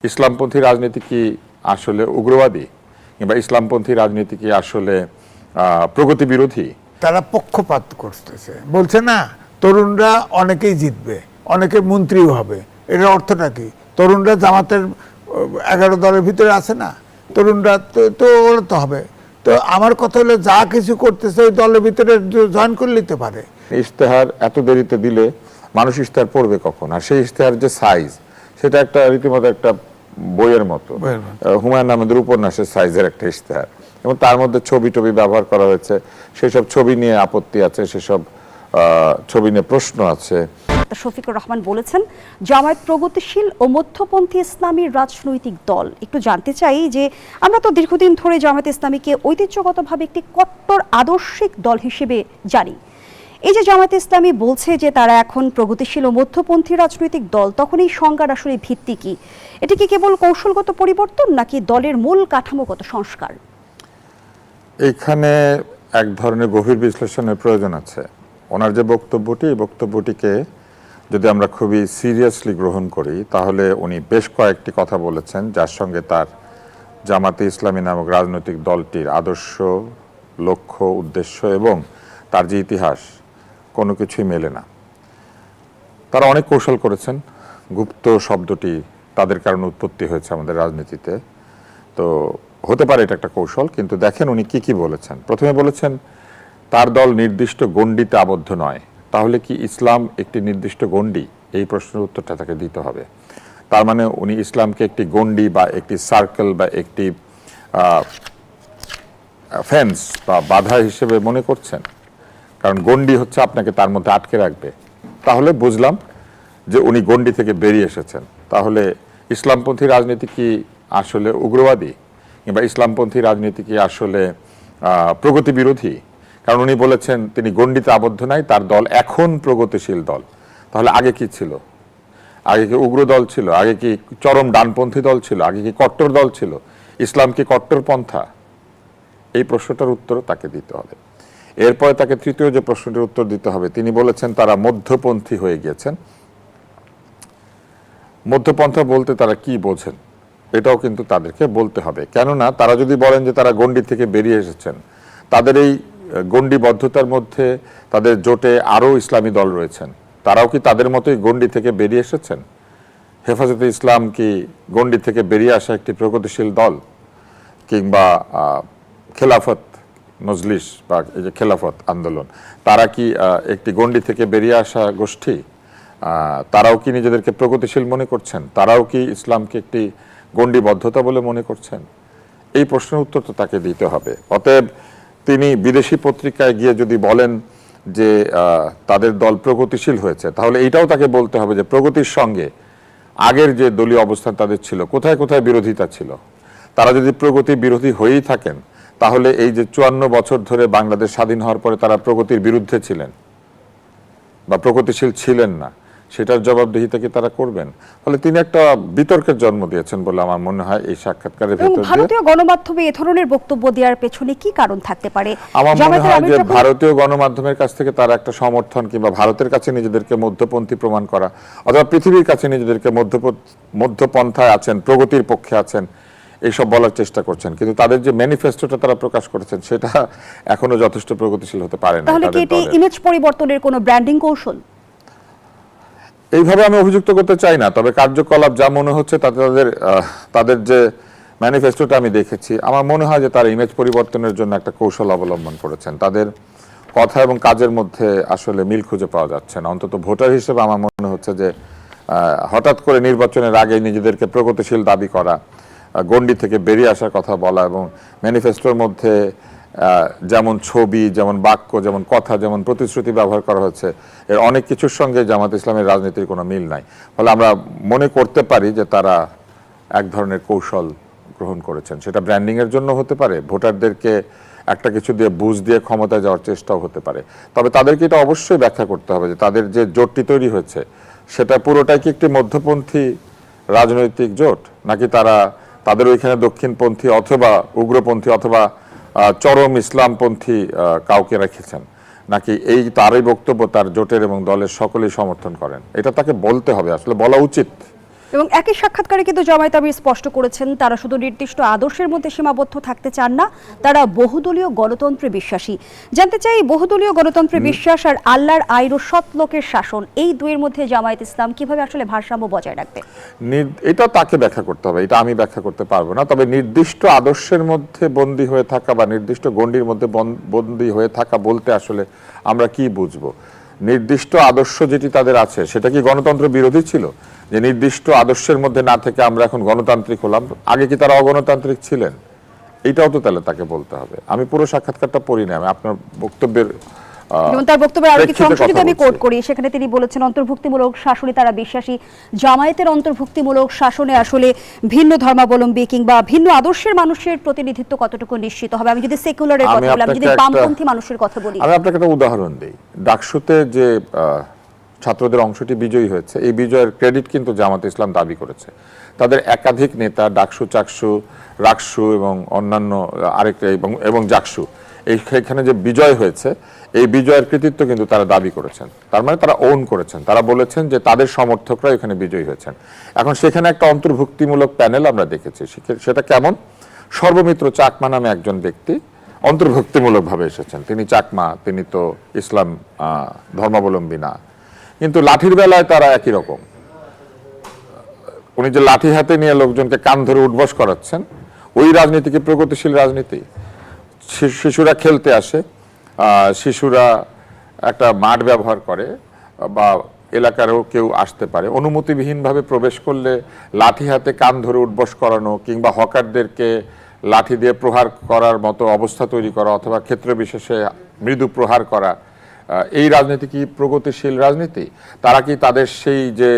ইসলামপন্থী রাজনীতি কি আসলে উগ্রবাদী, কিংবা ইসলামপন্থী রাজনীতি কি আসলে প্রগতি বিরোধী? তারা পক্ষপাত করতেছে, বলছে না তরুণরা অনেকেই জিতবে, অনেকে মন্ত্রীও হবে। এর অর্থটা কি? তরুণরা জামাতের 11 দলের ভিতরে আছে না, তরুণরা তো ওরা তো হবে। তো আমার কথা হলো, যা কিছু করতেছে ওই দলের ভিতরে জয়েন করে নিতে পারে। ইশতেহার এত দেরিতে দিলে মানুষ ইশতেহার পড়বে কখন? আর সেই ইশতেহার যে সাইজ, সেটা একটা রীতিমতো একটা বইয়ের মতো, হুমায়ুন আহমেদের উপন্যাসের সাইজের একটা ইশতেহার, এবং তার মধ্যে ছবি টবি ব্যবহার করা হয়েছে। সেসব ছবি নিয়ে আপত্তি আছে, সেসব ছবি নিয়ে প্রশ্ন আছে। শফিকুর রহমান বলেছেন, জামায়াত প্রগতিশীল ও মধ্যপন্থী ইসলামী রাজনৈতিক দল। একটু জানতে চাই যে আমরা তো দীর্ঘদিন ধরে জামায়াত ইসলামীকে ঐতিহ্যগতভাবে একটি কট্টর আদর্শিক দল হিসেবে জানি। এই যে জামায়াত ইসলামী বলছে যে তারা এখন প্রগতিশীল ও মধ্যপন্থী রাজনৈতিক দল, তখন এই সংজ্ঞার আসলে ভিত্তি কি? এটি কি কেবল কৌশলগত পরিবর্তন, নাকি দলের মূল কাঠামোগত সংস্কার? এইখানে এক ধরনের গভীর বিশ্লেষণের প্রয়োজন আছে। ওনার যে বক্তব্যটি, এই বক্তব্যটিকে যদি আমরা খুবই সিরিয়াসলি গ্রহণ করি, তাহলে উনি বেশ কয়েকটি কথা বলেছেন যার সঙ্গে তার জামাতে ইসলামী নামক রাজনৈতিক দলটির আদর্শ, লক্ষ্য, উদ্দেশ্য এবং তার যে ইতিহাস, কোনো কিছুই মেলে না। তারা অনেক কৌশল করেছেন। গুপ্ত শব্দটি তাদের কারণে উৎপত্তি হয়েছে আমাদের রাজনীতিতে, তো হতে পারে এটা একটা কৌশল। কিন্তু দেখেন উনি কি কি বলেছেন। প্রথমে বলেছেন তার দল নির্দিষ্ট গণ্ডিতে আবদ্ধ নয়। তাহলে কি ইসলাম একটি নির্দিষ্ট গণ্ডি? এই প্রশ্নের উত্তরটা তাকে দিতে হবে। তার মানে উনি ইসলামকে একটি গণ্ডি বা একটি সার্কেল বা একটি ফেন্স বা বাধা হিসেবে মনে করছেন? কারণ গণ্ডি হচ্ছে আপনাকে তার মধ্যে আটকে রাখবে। তাহলে বুঝলাম যে উনি গণ্ডি থেকে বেরিয়ে এসেছেন। তাহলে ইসলামপন্থী রাজনীতি কি আসলে উগ্রবাদী, কিংবা ইসলামপন্থী রাজনীতি কি আসলে প্রগতি বিরোধী? কারণ উনি বলেছেন তিনি গণ্ডিতে আবদ্ধ নাই, তার দল এখন প্রগতিশীল দল। তাহলে আগে কি ছিল? আগে কি উগ্র দল ছিল? আগে কি চরম ডানপন্থী দল ছিল? আগে কি কট্টর দল ছিল? ইসলাম কি কট্টর পন্থা? এই প্রশ্নটার উত্তর তাকে দিতে হবে। এরপরে তাকে তৃতীয় যে প্রশ্নটির উত্তর দিতে হবে, তিনি বলেছেন তারা মধ্যপন্থী হয়ে গিয়েছেন। মধ্যপন্থা বলতে তারা কি বোঝেন, এটাও কিন্তু তাদেরকে বলতে হবে। কেননা তারা যদি বলেন যে তারা গণ্ডি থেকে বেরিয়ে এসেছেন, তাদের এই গণ্ডিবদ্ধতার মধ্যে তাদের জোটে আরও ইসলামী দল রয়েছেন, তারাও কি তাদের মতোই গণ্ডি থেকে বেরিয়ে এসেছেন? হেফাজতে ইসলাম কি গণ্ডি থেকে বেরিয়ে আসা একটি প্রগতিশীল দল? কিংবা খেলাফত মজলিস বা এই যে খেলাফত আন্দোলন, তারা কি একটি গণ্ডি থেকে বেরিয়ে আসা গোষ্ঠী? তারাও কি নিজেদেরকে প্রগতিশীল মনে করছেন? তারাও কি ইসলামকে একটি গণ্ডিবদ্ধতা বলে মনে করছেন? এই প্রশ্নের উত্তর তো তাকে দিতে হবে। অতএব তিনি বিদেশি পত্রিকায় গিয়ে যদি বলেন যে তাদের দল প্রগতিশীল হয়েছে, তাহলে এইটাও তাকে বলতে হবে যে প্রগতির সঙ্গে আগের যে দলীয় অবস্থান তাদের ছিল, কোথায় কোথায় বিরোধিতা ছিল। তারা যদি প্রগতি বিরোধী হয়েই থাকেন, তাহলে এই যে 54 বছর ধরে বাংলাদেশ স্বাধীন হওয়ার পরে তারা প্রগতির বিরুদ্ধে ছিলেন বা প্রগতিশীল ছিলেন না, সেটার জবাবদিহিতা কি তারা করবেন? ফলে তিনি একটা বিতর্কের জন্ম দিয়েছেন বলে আমার মনে হয় এই সাক্ষাৎকারের ভেতর দিয়ে। ভারতীয় গণমাধ্যমে এ ধরনের বক্তব্য দেওয়ার পেছনে কি কারণ থাকতে পারে? আমার মনে হয় যে ভারতীয় গণমাধ্যমের কাছ থেকে তারা একটা সমর্থন, কিংবা ভারতের কাছে নিজেদেরকে মধ্যপন্থী প্রমাণ করা, অথবা পৃথিবীর কাছে নিজেদেরকে মধ্যপন্থায় আছেন, প্রগতির পক্ষে আছেন, এইসব বলার চেষ্টা করছেন। কিন্তু তাদের যে ম্যানিফেস্টোটা তারা প্রকাশ করেছেন, সেটা এখনো যথেষ্ট প্রগতিশীল হতে পারে না। তাহলে কি এটি ইমেজ পরিবর্তনের কোনো ব্র্যান্ডিং কৌশল? এইভাবে আমি অভিযুক্ত করতে চাই না, তবে কার্যকলাপ যা মনে হচ্ছে তাতে তাদের যে ম্যানিফেস্টোটা আমি দেখেছি, আমার মনে হয় যে তারা ইমেজ পরিবর্তনের জন্য একটা কৌশল অবলম্বন করেছেন। তাদের কথা এবং কাজের মধ্যে আসলে মিল খুঁজে পাওয়া যাচ্ছে না। অন্তত ভোটার হিসেবে আমার মনে হচ্ছে যে হঠাৎ করে নির্বাচনের আগে নিজেদেরকে প্রগতিশীল দাবি করা, গণ্ডি থেকে বেরিয়ে আসার কথা বলা, এবং ম্যানিফেস্টোর মধ্যে যেমন ছবি, যেমন বাক্য, যেমন কথা, যেমন প্রতিশ্রুতি ব্যবহার করা হচ্ছে, এর অনেক কিছুর সঙ্গে জামাত ইসলামের রাজনীতির কোনো মিল নাই। ফলে আমরা মনে করতে পারি যে তারা এক ধরনের কৌশল গ্রহণ করেছেন। সেটা ব্র্যান্ডিংয়ের জন্য হতে পারে, ভোটারদেরকে একটা কিছু দিয়ে বুঝ দিয়ে ক্ষমতায় যাওয়ার চেষ্টাও হতে পারে। তবে তাদেরকে এটা অবশ্যই ব্যাখ্যা করতে হবে যে তাদের যে জোটটি তৈরি হয়েছে, সেটা পুরোটাই কি একটি মধ্যপন্থী রাজনৈতিক জোট, নাকি তাদের ওইখানে দক্ষিণপন্থী অথবা উগ্রপন্থী অথবা চরম ইসলামপন্থী কাউকে রেখেছেন, নাকি এই তারই বক্তব্য তার জোটের এবং দলের সকলেই সমর্থন করেন? এটা তাকে বলতে হবে, আসলে বলা উচিত। এবং একই সাক্ষাৎকারে কিন্তু জামায়াত আমির স্পষ্ট করেছেন তারা শুধু নির্দিষ্ট আদর্শের মধ্যে সীমাবদ্ধ থাকতে চান না, তারা বহুদলীয় গণতন্ত্রে বিশ্বাসী। জানতে চাই, বহুদলীয় গণতন্ত্রে বিশ্বাস আর আল্লাহর আইন ও সৎ লোকের শাসন, এই দুইয়ের মধ্যে জামায়াত ইসলাম কিভাবে আসলে ভারসাম্য বজায় রাখবে? এটা তাকে ব্যাখ্যা করতে হবে, এটা আমি ব্যাখ্যা করতে পারবো না। তবে নির্দিষ্ট আদর্শের মধ্যে বন্দী হয়ে থাকা বা নির্দিষ্ট গণ্ডির মধ্যে বন্দী হয়ে থাকা বলতে আসলে আমরা কি বুঝবো? নির্দিষ্ট আদর্শ যেটি তাদের আছে সেটা কি গণতন্ত্র বিরোধী ছিল, যে নির্দিষ্ট আদর্শের মধ্যে না থেকে আমরা এখন গণতান্ত্রিক হলাম? আগে কি তারা অগণতান্ত্রিক ছিলেন? এটাও তো তাহলে তাকে বলতে হবে। আমি পুরো সাক্ষাৎকারটা পড়ি না, আমি আপনার বক্তব্যের যেমন তার বক্তব্যের আরো কিছু অংশ যদি আমি কোট করি, সেখানে তিনি বলেছেন অন্তর্ভুক্তিমূলক শাসনে তারা বিশ্বাসী। জামায়াতের অন্তর্ভুক্তিমূলক শাসনে আসলে ভিন্ন ধর্মাবলম্বী কিংবা ভিন্ন আদর্শের মানুষের প্রতিনিধিত্ব কতটুকু নিশ্চিত হবে? আমি যদি সেকুলারের কথা বলি, আমি যদি বামপন্থী মানুষের কথা বলি, আমি আপনাকে একটা উদাহরণ দিই। ডাকসুতে যে ছাত্রদের অংশটি বিজয়ী হয়েছে, এই বিজয়ের ক্রেডিট কিন্তু জামাত ইসলাম দাবি করেছে। তাদের একাধিক নেতা ডাকসু, চাকসু, রাকসু এবং অন্যান্য আরেকটা এবং জাকসু, এইখানে যে বিজয় হয়েছে, এই বিজয়ের কৃতিত্ব কিন্তু তারা দাবি করেছেন। তার মানে তারা ওন করেছেন, তারা বলেছেন যে তাদের সমর্থকরা এখানে বিজয়ী হয়েছেন। এখন সেখানে একটা অন্তর্ভুক্তিমূলক প্যানেল আমরা দেখেছি। সেটা কেমন? সর্বমিত্র চাকমা নামে একজন ব্যক্তি অন্তর্ভুক্তিমূলকভাবে এসেছেন। তিনি চাকমা, তিনি তো ইসলাম ধর্মাবলম্বী না, কিন্তু লাঠির বেলায় তারা একই রকম। উনি যে লাঠি হাতে নিয়ে লোকজনকে কান ধরে উঠবস করাচ্ছেন, ওই রাজনীতিকে প্রগতিশীল রাজনীতি। শিশুরা খেলতে আসে, শিশুরা একটা মাঠ ব্যবহার করে বা এলাকারও কেউ আসতে পারে, অনুমতিবিহীনভাবে প্রবেশ করলে লাঠি হাতে কান ধরে উঠবস করানো কিংবা হকারদেরকে লাঠি দিয়ে প্রহার করার মতো অবস্থা তৈরি করা অথবা ক্ষেত্র বিশেষে মৃদু প্রহার করা, এই রাজনীতি কি প্রগতিশীল রাজনীতি? তারা কি তাদের সেই যে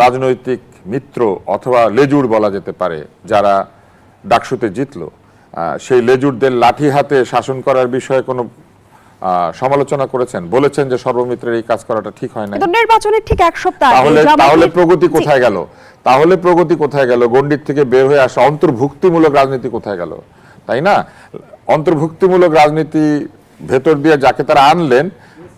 রাজনৈতিক মিত্র অথবা লেজুর বলা যেতে পারে যারা ডাকসুতে জিতলো, সেই লেজুরদের লাঠি হাতে শাসন করার বিষয়ে কোনো সমালোচনা করেছেন? বলেছেন যে সর্বমিত্রের এই কাজ করাটা ঠিক হয় না। নির্বাচনের ঠিক এক সপ্তাহ তাহলে প্রগতি কোথায় গেল? তাহলে প্রগতি কোথায় গেল? গণ্ডির থেকে বের হয়ে আসা অন্তর্ভুক্তিমূলক রাজনীতি কোথায় গেল? তাই না? অন্তর্ভুক্তিমূলক রাজনীতি ভেতর দিয়ে যাকে তারা আনলেন,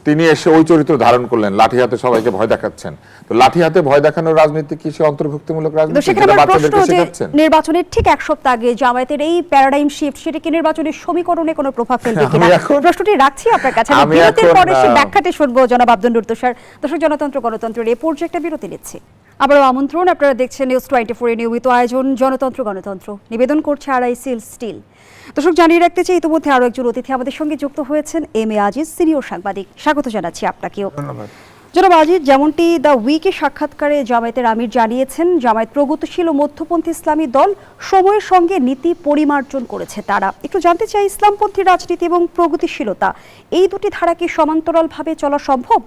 তিনি এসে ওই চরিত্র ধারণ করলেন, লাঠি হাতে সবাইকে ভয় দেখাচ্ছেন। তো লাঠি হাতে ভয় দেখানোর রাজনীতি কি সে অন্তর্ভুক্তিমূলক রাজনীতি? নির্বাচনের ঠিক এক সপ্তাহ আগে জামায়াতের এই প্যারাডাইম শিফট, সেটা কি নির্বাচনের সমীকরণে কোনো প্রভাব ফেলবে কিনা? প্রশ্নটি রাখছি আপনার কাছে। আমি বিরতির পরে সেই ব্যাখ্যাটি শুনবো জনাব আব্দুল নূর তুষার। দর্শক, জনতন্ত্র গণতন্ত্রের এই পর্যায়ে একটা বিরতি নিচ্ছি। আবারও আমন্ত্রণ, আপনারা দেখছেন নিউজ 24 এর নিয়মিত আয়োজন জনতন্ত্র গণতন্ত্র। নিবেদন করছে আরআইসিএল স্টিল। দর্শক, জানিয়ে রাখতে চাই ইতিমধ্যে আরো একজন অতিথি আমাদের সঙ্গে যুক্ত হয়েছেন, এম এ আজিজ, সিনিয়র সাংবাদিক। স্বাগত জানাচ্ছি আপনাকেও। ধন্যবাদ। জনাব আজিজ, যেমনটি দ্য উইকে সাক্ষাৎকারে জামায়াতের আমির জানিয়েছেন, জামায়াত প্রগতিশীল ও মধ্যপন্থী ইসলামী দল, সময়ের সঙ্গে নীতি পরিমার্জন করেছে তারা। একটু জানতে চাই, ইসলামপন্থী রাজনীতি এবং প্রগতিশীলতা, এই দুটি ধারা কি সমান্তরালভাবে চলা সম্ভব?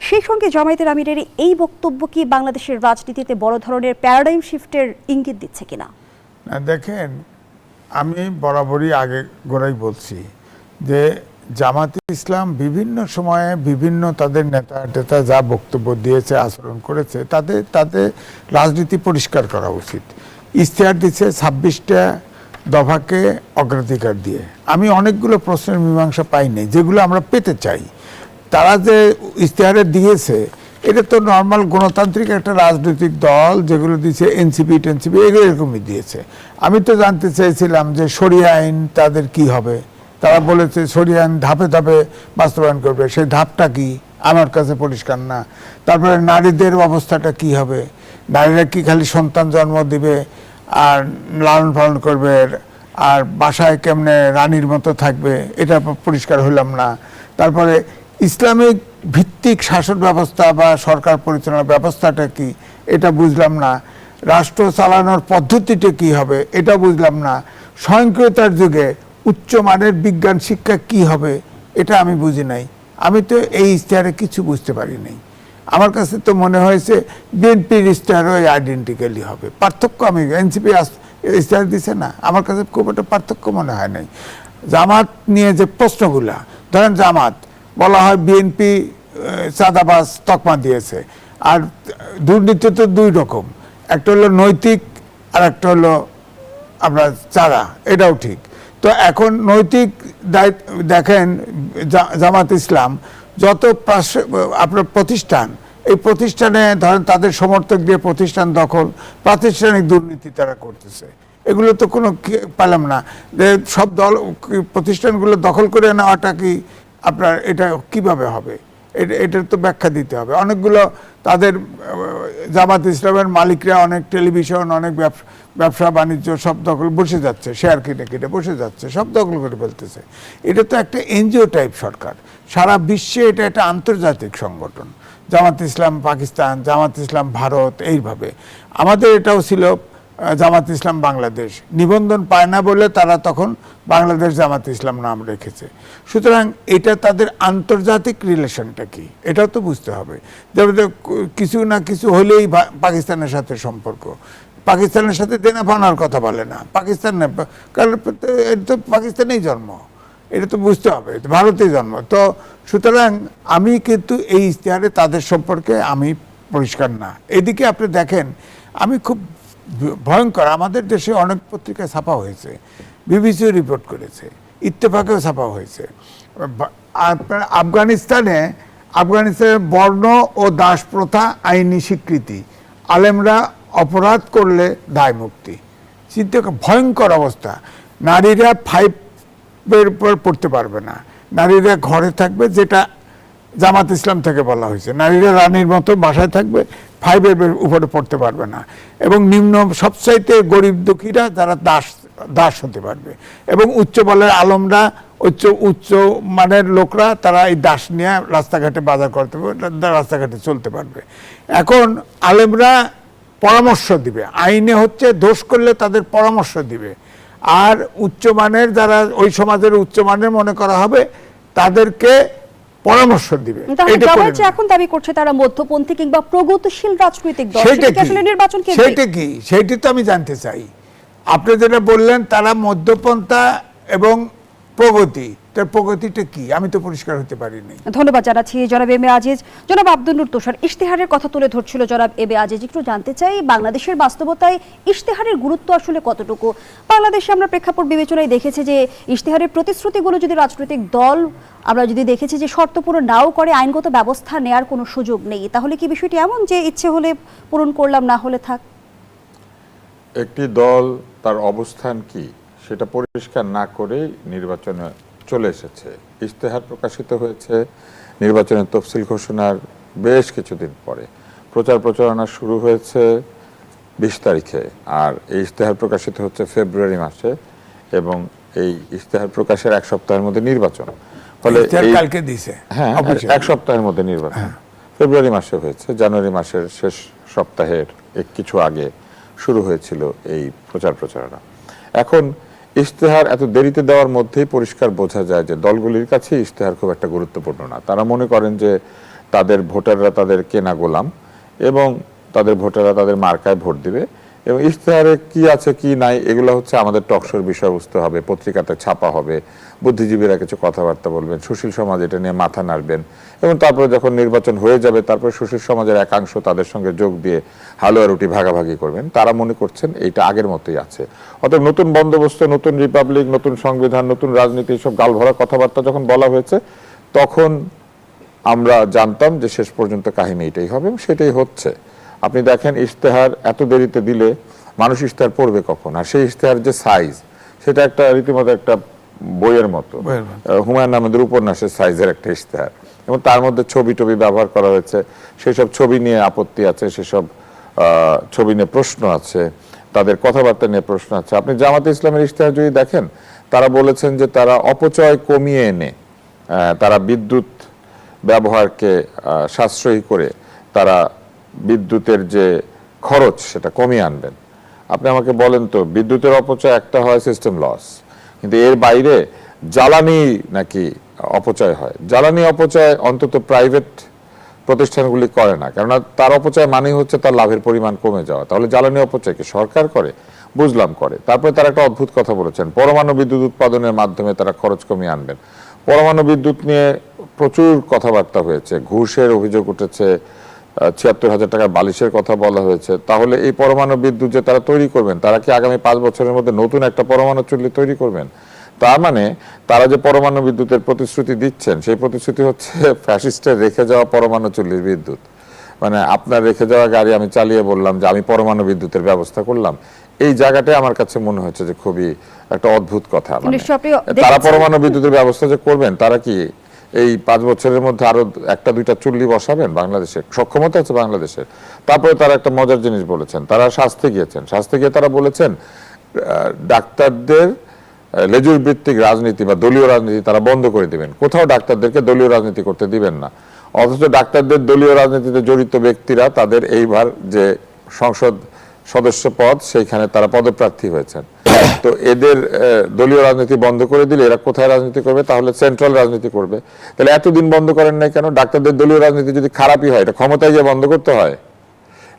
সেই সঙ্গে জামায়াতের আমিরের এই বক্তব্য কি বাংলাদেশের রাজনীতিতে বড় ধরনের প্যারাডাইম শিফটের ইঙ্গিত দিচ্ছে কিনা? দেখেন, আমি বরাবরই আগে গোড়াই বলছি যে জামাতে ইসলাম বিভিন্ন সময়ে বিভিন্ন তাদের নেতা যা বক্তব্য দিয়েছে, আচরণ করেছে, তাদের রাজনীতি পরিষ্কার করা উচিত। ইশতেহার দিচ্ছে 26টা দফাকে অগ্রাধিকার দিয়ে। আমি অনেকগুলো প্রশ্নের মীমাংসা পাইনি যেগুলো আমরা পেতে চাই। তারা যে ইশতেহারে দিয়েছে, এটা তো নর্মাল গণতান্ত্রিক একটা রাজনৈতিক দল যেগুলো দিয়েছে, এনসিপি টেনসিপি এরকমই দিয়েছে। আমি তো জানতে চাইছিলাম যে শরিয়া আইন তাদের কি হবে। তারা বলেছে শরিয়া আইন ধাপে ধাপে বাস্তবায়ন করবে, সেই ধাপটা কি আমার কাছে পরিষ্কার না। তারপরে নারীদের অবস্থাটা কি হবে? নারীরা কি খালি সন্তান জন্ম দিবে আর লালন পালন করবে আর বাসায় কেমনে রানীর মতো থাকবে, এটা পরিষ্কার হইলাম না। তারপরে ইসলামিক ভিত্তিক শাসন ব্যবস্থা বা সরকার পরিচালনার ব্যবস্থাটা কি, এটা বুঝলাম না। রাষ্ট্র চালানোর পদ্ধতিটা কি হবে, এটা বুঝলাম না। স্বয়ংক্রিয়তার যুগে উচ্চমানের বিজ্ঞান শিক্ষা কি হবে, এটা আমি বুঝি নাই। আমি তো এই ইশতেহারে কিছু বুঝতে পারি নাই। আমার কাছে তো মনে হয়েছে বিএনপির ইশতেহারও আইডেন্টিক্যালি হবে। পার্থক্য আমি এনসিপি ইশতেহার দিছে না, আমার কাছে খুব একটা পার্থক্য মনে হয় নাই। জামাত নিয়ে যে প্রশ্নগুলা, ধরেন জামাত বলা হয় বিএনপি চাঁদাবাজ তকমা দিয়েছে, আর দুর্নীতি তো দুই রকম, একটা হলো নৈতিক আর একটা হলো আপনার চাঁদা, এটাও ঠিক। তো এখন নৈতিক দেখেন জামাত ইসলাম যত আপনার প্রতিষ্ঠান এই প্রতিষ্ঠানে ধরেন তাদের সমর্থক দিয়ে প্রতিষ্ঠান দখল, প্রাতিষ্ঠানিক দুর্নীতি তারা করতেছে। এগুলো তো কোনো পেলাম না যে সব দল প্রতিষ্ঠানগুলো দখল করে নেওয়াটা কি আপনার এটা কিভাবে হবে, এটার তো ব্যাখ্যা দিতে হবে। অনেকগুলো তাদের জামাত ইসলামের মালিকরা অনেক টেলিভিশন, অনেক ব্যবসা বাণিজ্য সব দখল বসে যাচ্ছে, শেয়ার কিনে কিনে বসে যাচ্ছে, সব দখল করে ফেলতেছে। এটা তো একটা এনজিও টাইপ সরকার, সারা বিশ্বে এটা একটা আন্তর্জাতিক সংগঠন। জামাত ইসলাম পাকিস্তান, জামাত ইসলাম ভারত, এইভাবে আমাদের এটাও ছিল জামাত ইসলাম বাংলাদেশ। নিবন্ধন পায় না বলে তারা তখন বাংলাদেশ জামাত ইসলাম নাম রেখেছে। সুতরাং এটা তাদের আন্তর্জাতিক রিলেশনটা কি এটাও তো বুঝতে হবে। যেমন কিছু না কিছু হলেই পাকিস্তানের সাথে সম্পর্ক, পাকিস্তানের সাথে দেনা পাওনার কথা বলে না পাকিস্তান, কারণ এটা তো পাকিস্তানেই জন্ম, এটা তো বুঝতে হবে, ভারতেই জন্ম। তো সুতরাং আমি কিন্তু এই ইশতেহারে তাদের সম্পর্কে আমি পরিষ্কার না। এদিকে আপনি দেখেন, আমি খুব ভয়ঙ্কর, আমাদের দেশে অনেক পত্রিকায় ছাপা হয়েছে, বিবিসিও রিপোর্ট করেছে, ইত্তেফাকেও ছাপা হয়েছে। আপনার আফগানিস্তানের বর্ণ ও দাস প্রথা আইনি স্বীকৃতি, আলেমরা অপরাধ করলে দায় মুক্তি। চিন্তা ভয়ঙ্কর অবস্থা। নারীরা 5-এর উপর পড়তে পারবে না, নারীরা ঘরে থাকবে, যেটা জামাত ইসলাম থেকে বলা হয়েছে। নারীরা রানীর মতো বাসায় থাকবে, 5-এর উপরে পড়তে পারবে না, এবং নিম্ন সবচাইতে গরিব দুঃখীরা যারা দাস হতে পারবে, এবং উচ্চ বলের আলমরা, উচ্চ মানের লোকরা তারা এই দাস নিয়ে রাস্তাঘাটে বাজার করতে পারবে, রাস্তাঘাটে চলতে পারবে। এখন আলেমরা পরামর্শ দিবে, আইনে হচ্ছে দোষ করলে তাদের পরামর্শ দিবে, আর উচ্চমানের যারা ওই সমাজের উচ্চমানের মনে করা হবে তাদেরকে পরামর্শ দিবে। জামায়াত এখন দাবি করছে তারা মধ্যপন্থী কিংবা প্রগতিশীল রাজনৈতিক দল, সেটা কি আসলে নির্বাচন কেন্দ্রিক? সেটা কি, সেটি তো আমি জানতে চাই। আপনি যেটা বললেন তারা মধ্যপন্থা এবং প্রগতি, তার প্রগতিটা কি আমি তো পরিষ্কার হতে পারিনি। ধন্যবাদ জানাচ্ছি জনাব এম এ আজিজ। জনাব আব্দুল নূর তুষার ইশতেহারের কথা তুলে ধরছিল জনাব এম এ আজিজ, একটু জানতে চাই বাংলাদেশের বাস্তবতায় ইশতেহারের গুরুত্ব আসলে কতটুকু? বাংলাদেশে আমরা প্রেক্ষাপট বিবেচনায় দেখেছি যে ইশতেহারের প্রতিশ্রুতিগুলো যদি রাজনৈতিক দল আমরা যদি দেখেছি যে শর্ত পূরণ নাও করে আইনগত ব্যবস্থা নেয়ার কোনো সুযোগ নেই, তাহলে কি বিষয়টি এমন যে ইচ্ছে হলে পূরণ করলাম, না হলে থাক? একটি দল তার অবস্থান কি সেটা পরিষ্কার না করেই নির্বাচনে চলে এসেছে। ইশতেহার প্রকাশিত হয়েছে নির্বাচনের তফসিল ঘোষণার বেশ কিছুদিন পরে, প্রচার প্রচারণা শুরু হয়েছে 20 তারিখে, আর এই ইশতেহার প্রকাশিত হচ্ছে ফেব্রুয়ারি মাসে, এবং এই ইশতেহার প্রকাশের 1 সপ্তাহের মধ্যে নির্বাচন। ফলে কালকে দিয়েছে, হ্যাঁ 1 সপ্তাহের মধ্যে নির্বাচন। ফেব্রুয়ারি মাসে হয়েছে, জানুয়ারি মাসের শেষ সপ্তাহের কিছু আগে শুরু হয়েছিল এই প্রচার প্রচারণা। এখন ইশতেহার এত দেরিতে দেওয়ার মধ্যেই পরিষ্কার বোঝা যায় যে দলগুলির কাছে ইশতেহার খুব একটা গুরুত্বপূর্ণ না। তারা মনে করেন যে তাদের ভোটাররা তাদের কেনা গোলাম, এবং তাদের ভোটাররা তাদের মার্কায় ভোট দিবে, এবং ইশতেহারে কি আছে কি নাই এগুলো হচ্ছে আমাদের টকশোর বিষয়বস্তু হবে, পত্রিকাতে ছাপা হবে, বুদ্ধিজীবীরা কিছু কথাবার্তা বলবেন, সুশীল সমাজ এটা নিয়ে মাথা নাড়বেন, এবং তারপরে যখন নির্বাচন হয়ে যাবে তারপরে সুশীল সমাজের একাংশ তাদের সঙ্গে যোগ দিয়ে হালুয়া রুটি ভাগাভাগি করবেন। তারা মনে করছেন এইটা আগের মতোই আছে। অতএব নতুন বন্দোবস্ত, নতুন রিপাবলিক, নতুন সংবিধান, নতুন রাজনীতি, সব গালভরা কথাবার্তা যখন বলা হয়েছে তখন আমরা জানতাম যে শেষ পর্যন্ত কাহিনী এটাই হবে, এবং সেটাই হচ্ছে। আপনি দেখেন ইশতেহার এত দেরিতে দিলে মানুষ ইশতেহার পড়বে কখন? আর সেই ইশতেহার যে সাইজ, সেটা একটা রীতিমতো একটা বইয়ের মতো, হুমায়ুন আহমেদের উপন্যাসের সাইজের একটা ইশতেহার, এবং তার মধ্যে ছবি টবি ব্যবহার করা হয়েছে। সেসব ছবি নিয়ে আপত্তি আছে, সেসব ছবি নিয়ে প্রশ্ন আছে, তাদের কথাবার্তা নিয়ে প্রশ্ন আছে। আপনি জামাতে ইসলামের ইশতেহার যদি দেখেন, তারা বলেছেন যে তারা অপচয় কমিয়ে এনে তারা বিদ্যুৎ ব্যবহারকে সাশ্রয়ী করে তারা বিদ্যুতের যে খরচ সেটা কমিয়ে আনবেন। আপনি আমাকে বলেন তো, বিদ্যুতের অপচয় একটা হয় সিস্টেম লস, কিন্তু এর বাইরে জ্বালানি নাকি অপচয় হয়? জ্বালানি অপচয় অন্তত প্রাইভেট প্রতিষ্ঠানগুলি করে না, কেননা তার অপচয় মানে হচ্ছে তার লাভের পরিমাণ কমে যাওয়া। তাহলে জ্বালানি অপচয় কি সরকার করে? বুঝলাম করে। তারপরে তারা একটা অদ্ভুত কথা বলেছেন, পরমাণু বিদ্যুৎ উৎপাদনের মাধ্যমে তারা খরচ কমিয়ে আনবেন। পরমাণু বিদ্যুৎ নিয়ে প্রচুর কথাবার্তা হয়েছে, ঘুষের অভিযোগ উঠেছে, ৭৬,০০০ টাকার বালিশের কথা বলা হয়েছে। তাহলে এই পরমাণু বিদ্যুৎ যে তারা তৈরি করবেন, তারা কি আগামী 5 বছরের মধ্যে নতুন একটা পরমাণু চুল্লি তৈরি করবেন? তার মানে তারা যে পরমাণু বিদ্যুতের প্রতিশ্রুতি দিচ্ছেন, সেই প্রতিশ্রুতি হচ্ছে ফ্যাসিস্টের রেখে যাওয়া পরমাণু চুল্লির বিদ্যুৎ। মানে আপনার রেখে যাওয়া গাড়ি আমি চালিয়ে বললাম যে আমি পরমাণু বিদ্যুতের ব্যবস্থা করলাম, এই জায়গাটাই আমার কাছে মনে হচ্ছে যে খুবই একটা অদ্ভুত কথা। মানে নিশ্চয়ই আপনি তারা দেখেছেন। পরমাণু বিদ্যুতের ব্যবস্থা যে করবেন, তারা কি এই 5 বছরের মধ্যে আরো একটা দুইটা চুল্লি বসাবেন বাংলাদেশে? সক্ষমতা আছে বাংলাদেশের। তারপরে তারা একটা মজার জিনিস বলেছেন, তারা স্বাস্থ্যে গিয়েছেন, স্বাস্থ্যে গিয়ে তারা বলেছেন ডাক্তারদের লেজুর ভিত্তিক রাজনীতি বা দলীয় রাজনীতি তারা বন্ধ করে দিবেন, কোথাও ডাক্তারদেরকে দলীয় রাজনীতি করতে দিবেন না। অথচ ডাক্তারদের দলীয় রাজনীতিতে জড়িত ব্যক্তিরা তাদের এইবার যে সংসদ সদস্য পদ, সেইখানে তারা পদপ্রার্থী হয়েছেন। তো এদের দলীয় রাজনীতি বন্ধ করে দিলে এরা কোথায় রাজনীতি করবে? তাহলে সেন্ট্রাল রাজনীতি করবে। তাহলে এতদিন বন্ধ করেন নাই কেন? ডাক্তারদের দলীয় রাজনীতি যদি খারাপই হয়, এটা ক্ষমতায় গিয়ে বন্ধ করতে হয়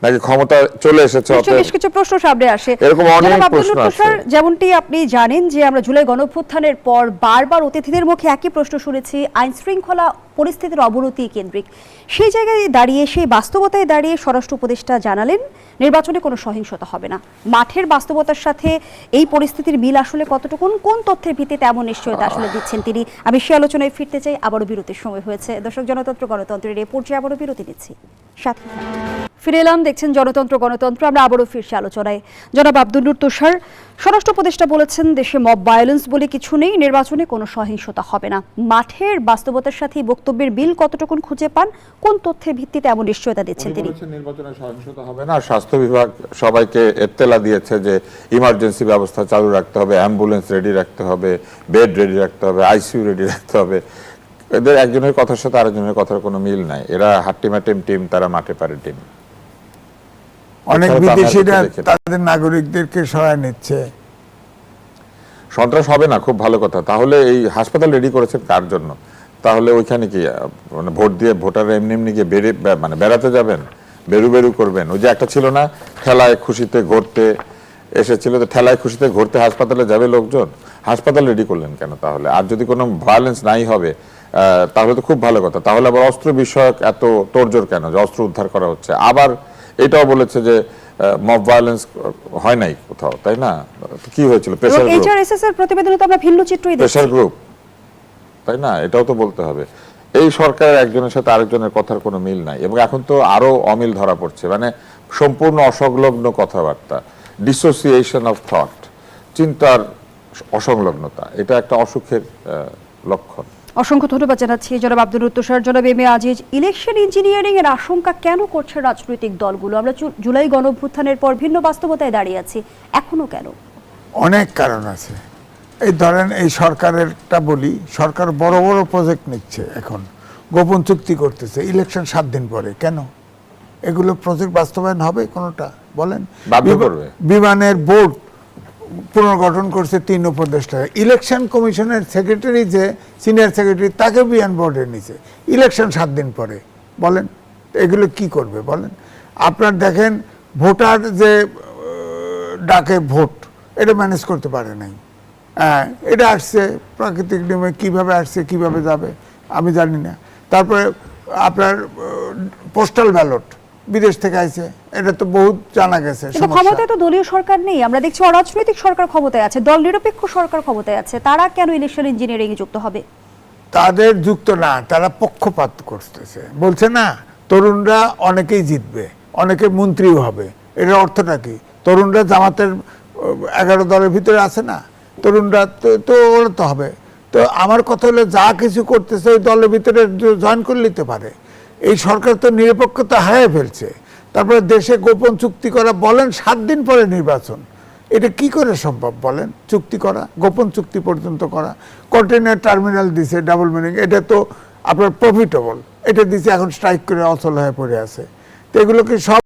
নাকি ক্ষমতা চলে এসেছে? বেশ কিছু প্রশ্ন সামনে আসে, এরকম অনেক জনাব আব্দুল প্রশ্ন লুৎফ আছে। স্যার, যেমনটি আপনি জানেন যে আমরা জুলাই গণঅভ্যুত্থানের পর বারবার অতিথিদের মুখে একই প্রশ্ন শুনেছি, আইন শৃঙ্খলা পরিস্থিতির অবনতি কেন্দ্রিক। সেই জায়গায় দাঁড়িয়ে, সেই বাস্তবতায় দাঁড়িয়ে স্বরাষ্ট্র উপদেষ্টা জানালেন নির্বাচনে কোনো সহিংসতা হবে না। মাঠের বাস্তবতার সাথে এই পরিস্থিতির মিল আসলে কতটুকুন, কোন তথ্যের ভিত্তিতে এমন নিশ্চয়তা আসলে দিচ্ছেন তিনি? আমি সে আলোচনায় ফিরতে চাই। আবারও বিরতির সময় হয়েছে। দর্শক, জনতন্ত্র গণতন্ত্রের এই পর্যায়ে আবারও বিরতি নিচ্ছি, সাথে ফিরে এলাম। দেখছেন জনতন্ত্র গণতন্ত্র। আমরা আবারও ফিরছি আলোচনায়। জনাব আব্দুল লুৎফ তুষার, স্বরাষ্ট্র উপদেষ্টা বলেছেন দেশে মব ভায়োলেন্স বলে কিছু নেই, নির্বাচনে কোনো সহিংসতা হবে না। মাঠের বাস্তবতার সাথে বক্তব্যের বিল কতটুকুন খুঁজে পান, কোন তথ্যের ভিত্তিতে এমন নিশ্চয়তা দিচ্ছেন তিনি? নির্বাচনে সহিংসতা হবে না। স্বাস্থ্য বিভাগ সবাইকে এত্তেলা দিয়েছে যে ইমার্জেন্সি ব্যবস্থা চালু রাখতে হবে, অ্যাম্বুলেন্স রেডি রাখতে হবে, বেড রেডি রাখতে হবে, আইসিইউ রেডি রাখতে হবে। এদের একজনের কথার সাথে আরেকজনের কথার কোনো মিল নাই। এরা হাট্টিমাটিম টিম, তারা মাঠে পারে টিম। অনেক বিদেশিরা তাদের নাগরিকদেরকে সহায় নিচ্ছে। সন্ত্রাস হবে না, খুব ভালো কথা। তাহলে এই হাসপাতাল রেডি করেছেন কার জন্য? তাহলে ওইখানে কি মানে ভোট দিয়ে ভোটার এমনি এমনি গিয়ে মানে বেড়াতে যাবেন, বেরু করবেন? ওই যে একটা ছিল না, ঠেলায় খুশিতে ঘুরতে এসেছিল, তো ঠেলায় খুশিতে ঘুরতে হাসপাতালে যাবে লোকজন। হাসপাতাল রেডি করলেন কেন তাহলে? আর যদি কোনো ভায়োলেন্স নাই হবে তাহলে তো খুব ভালো কথা। তাহলে আবার অস্ত্র বিষয়ক এত তোড়জোড় কেন যে অস্ত্র উদ্ধার করা হচ্ছে? আবার এটাও বলেছে যে মব ভায়োলেন্স হয় নাই কোথাও, তাই না? কি হয়েছিল? প্রেসার গ্রুপ, এইচআরএসএস এর প্রতিবেদনে তো আমরা ভিন্ন চিত্রই দেখছি। প্রেসার গ্রুপ, তাই না? এটাও তো বলতে হবে। এই সরকারের একজনের সাথে আরেকজনের কথার কোনো মিল নাই, এবং এখন তো আরো অমিল ধরা পড়ছে। মানে সম্পূর্ণ অসংলগ্ন কথাবার্তা, ডিসোসিয়েশন অফ থট, চিন্তার অসংলগ্নতা। এটা একটা অসুখের লক্ষণ। অসংখ্য ধন্যবাদ জানাচ্ছি জনাব আব্দুল লুৎফ তুষার। জনাব M A Aziz, election engineering এর আশঙ্কা কেন করছে রাজনৈতিক দলগুলো? আমরা জুলাই গণঅভ্যুত্থানের পর ভিন্ন বাস্তবতায় দাঁড়িয়ে আছি, এখনো কেন? অনেক কারণ আছে। এই ধরেন, এই সরকারেরটা বলি, সরকার বড় বড় প্রজেক্ট নিচ্ছে, এখন গোপন চুক্তি করতেছে ইলেকশন 7 দিন পরে। কেন? এগুলো প্রজেক্ট বাস্তবায়ন হবে কোনোটা? বলেন। বাধ্য করবে। বিমানের বোর্ড পুনর্গঠন করছে 3 উপদেষ্টা। ইলেকশন কমিশনের সেক্রেটারি, যে সিনিয়র সেক্রেটারি, তাকে বিমান বোর্ডে নিছে ইলেকশন 7 দিন পরে। বলেন এগুলো কি করবে? বলেন। আপনার দেখেন, ভোটার যে ডাকে ভোট, এটা ম্যানেজ করতে পারে নাই। এটা আসছে প্রাকৃতিক নিয়মে, কিভাবে আসছে কিভাবে যাবে আমি জানি না। তারপরে আপনার পোস্টাল ব্যালট বিদেশ থেকে আইছে, এটা তো বহুত জানা গেছে। কিন্তু ক্ষমতায় তো দলীয় সরকার নেই, আমরা দেখছি অরাজনৈতিক সরকার ক্ষমতায় আছে, দল নিরপেক্ষ সরকার ক্ষমতায় আছে। তারা কেন ইলেকশন ইঞ্জিনিয়ারিং এ যুক্ত হবে? তাদের যুক্ত না, তারা পক্ষপাত করতেছে। বলছে না, তরুণরা অনেকেই জিতবে, অনেকে মন্ত্রীও হবে। এটার অর্থটা কি? তরুণরা জামাতের 11 দলের ভিতরে আছে না, তরুণরা তো ওরা তো হবে। তো আমার কথা হলো, যা কিছু করতেছে ওই দলের ভিতরে জয়েন করে নিতে পারে। এই সরকার তো নিরপেক্ষতা হারিয়ে ফেলছে। তারপরে দেশে গোপন চুক্তি করা, বলেন 7 দিন পরে নির্বাচন, এটা কি করে সম্ভব? বলেন, চুক্তি করা, গোপন চুক্তি পর্যন্ত করা। কন্টেইনার টার্মিনাল দিছে ডাবল মিনিং, এটা তো আপনার প্রফিটেবল, এটা দিছে, এখন স্ট্রাইক করে অচল হয়ে পড়ে আছে। তো এগুলোকে সব